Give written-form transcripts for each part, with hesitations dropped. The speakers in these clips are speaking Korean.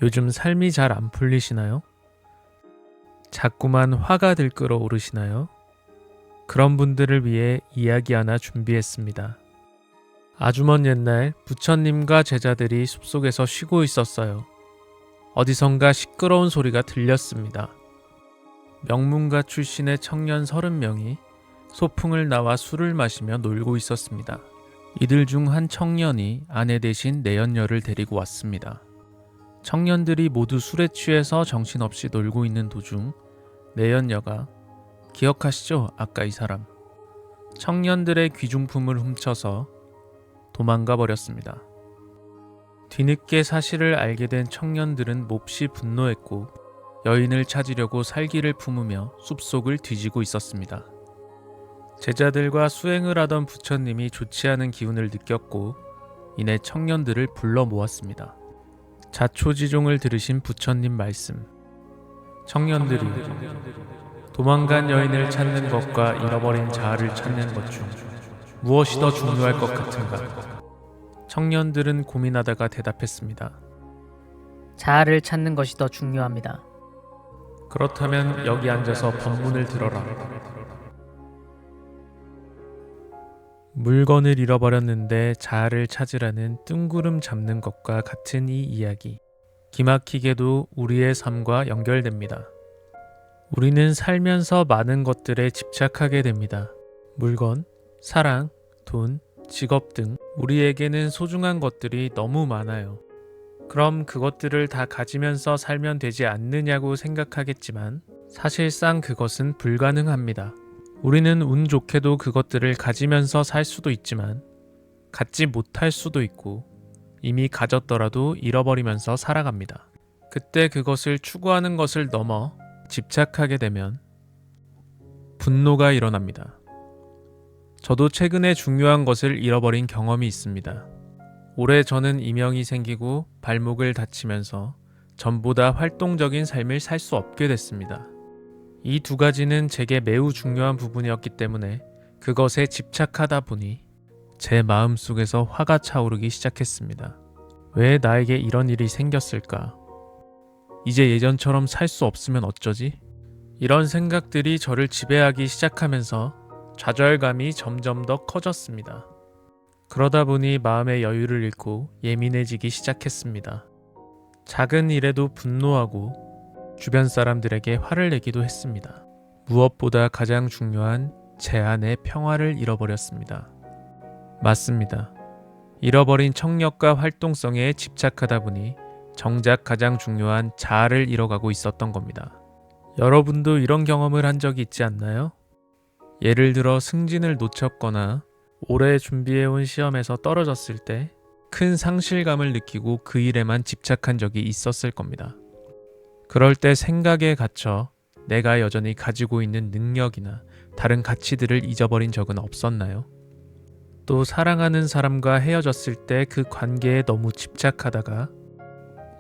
요즘 삶이 잘 안 풀리시나요? 자꾸만 화가 들끓어 오르시나요? 그런 분들을 위해 이야기 하나 준비했습니다. 아주 먼 옛날 부처님과 제자들이 숲속에서 쉬고 있었어요. 어디선가 시끄러운 소리가 들렸습니다. 명문가 출신의 청년 30명이 소풍을 나와 술을 마시며 놀고 있었습니다. 이들 중 한 청년이 아내 대신 내연녀를 데리고 왔습니다. 청년들이 모두 술에 취해서 정신없이 놀고 있는 도중 내연녀가 기억하시죠? 아까 이 사람. 청년들의 귀중품을 훔쳐서 도망가 버렸습니다. 뒤늦게 사실을 알게 된 청년들은 몹시 분노했고 여인을 찾으려고 살기를 품으며 숲속을 뒤지고 있었습니다. 제자들과 수행을 하던 부처님이 좋지 않은 기운을 느꼈고 이내 청년들을 불러 모았습니다. 자초지종을 들으신 부처님 말씀. 청년들이 도망간 여인을 찾는 것과 잃어버린 자아를 찾는 것 중 무엇이 더 중요할 것 같은가? 청년들은 고민하다가 대답했습니다. 자아를 찾는 것이 더 중요합니다. 그렇다면 여기 앉아서 법문을 들어라. 물건을 잃어버렸는데 자아를 찾으라는 뜬구름 잡는 것과 같은 이 이야기. 기막히게도 우리의 삶과 연결됩니다. 우리는 살면서 많은 것들에 집착하게 됩니다. 물건, 사랑, 돈, 직업 등 우리에게는 소중한 것들이 너무 많아요. 그럼 그것들을 다 가지면서 살면 되지 않느냐고 생각하겠지만 사실상 그것은 불가능합니다. 우리는 운 좋게도 그것들을 가지면서 살 수도 있지만 갖지 못할 수도 있고 이미 가졌더라도 잃어버리면서 살아갑니다. 그때 그것을 추구하는 것을 넘어 집착하게 되면 분노가 일어납니다. 저도 최근에 중요한 것을 잃어버린 경험이 있습니다. 올해 저는 이명이 생기고 발목을 다치면서 전보다 활동적인 삶을 살 수 없게 됐습니다. 이 두 가지는 제게 매우 중요한 부분이었기 때문에 그것에 집착하다 보니 제 마음속에서 화가 차오르기 시작했습니다. 왜 나에게 이런 일이 생겼을까? 이제 예전처럼 살 수 없으면 어쩌지? 이런 생각들이 저를 지배하기 시작하면서 좌절감이 점점 더 커졌습니다. 그러다 보니 마음의 여유를 잃고 예민해지기 시작했습니다. 작은 일에도 분노하고 주변 사람들에게 화를 내기도 했습니다. 무엇보다 가장 중요한 제 안의 평화를 잃어버렸습니다. 맞습니다. 잃어버린 청력과 활동성에 집착하다 보니 정작 가장 중요한 자아를 잃어가고 있었던 겁니다. 여러분도 이런 경험을 한 적이 있지 않나요? 예를 들어 승진을 놓쳤거나 오래 준비해온 시험에서 떨어졌을 때 큰 상실감을 느끼고 그 일에만 집착한 적이 있었을 겁니다. 그럴 때 생각에 갇혀 내가 여전히 가지고 있는 능력이나 다른 가치들을 잊어버린 적은 없었나요? 또 사랑하는 사람과 헤어졌을 때 그 관계에 너무 집착하다가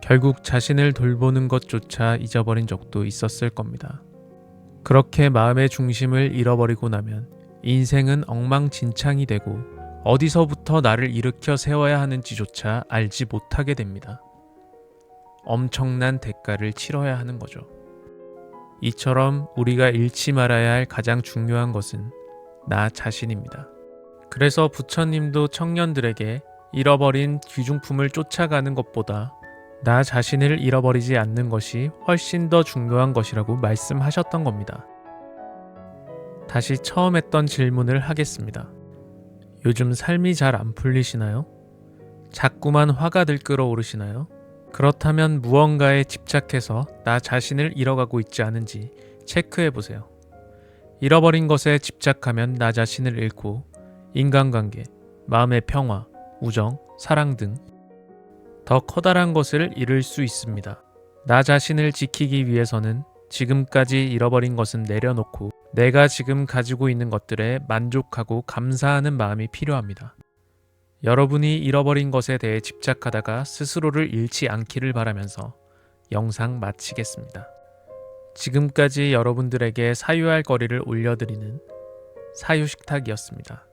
결국 자신을 돌보는 것조차 잊어버린 적도 있었을 겁니다. 그렇게 마음의 중심을 잃어버리고 나면 인생은 엉망진창이 되고 어디서부터 나를 일으켜 세워야 하는지조차 알지 못하게 됩니다. 엄청난 대가를 치러야 하는 거죠. 이처럼 우리가 잃지 말아야 할 가장 중요한 것은 나 자신입니다. 그래서 부처님도 청년들에게 잃어버린 귀중품을 쫓아가는 것보다 나 자신을 잃어버리지 않는 것이 훨씬 더 중요한 것이라고 말씀하셨던 겁니다. 다시 처음 했던 질문을 하겠습니다. 요즘 삶이 잘 안 풀리시나요? 자꾸만 화가 들끓어 오르시나요? 그렇다면 무언가에 집착해서 나 자신을 잃어가고 있지 않은지 체크해보세요. 잃어버린 것에 집착하면 나 자신을 잃고 인간관계, 마음의 평화, 우정, 사랑 등 더 커다란 것을 잃을 수 있습니다. 나 자신을 지키기 위해서는 지금까지 잃어버린 것은 내려놓고 내가 지금 가지고 있는 것들에 만족하고 감사하는 마음이 필요합니다. 여러분이 잃어버린 것에 대해 집착하다가 스스로를 잃지 않기를 바라면서 영상 마치겠습니다. 지금까지 여러분들에게 사유할 거리를 올려드리는 사유식탁이었습니다.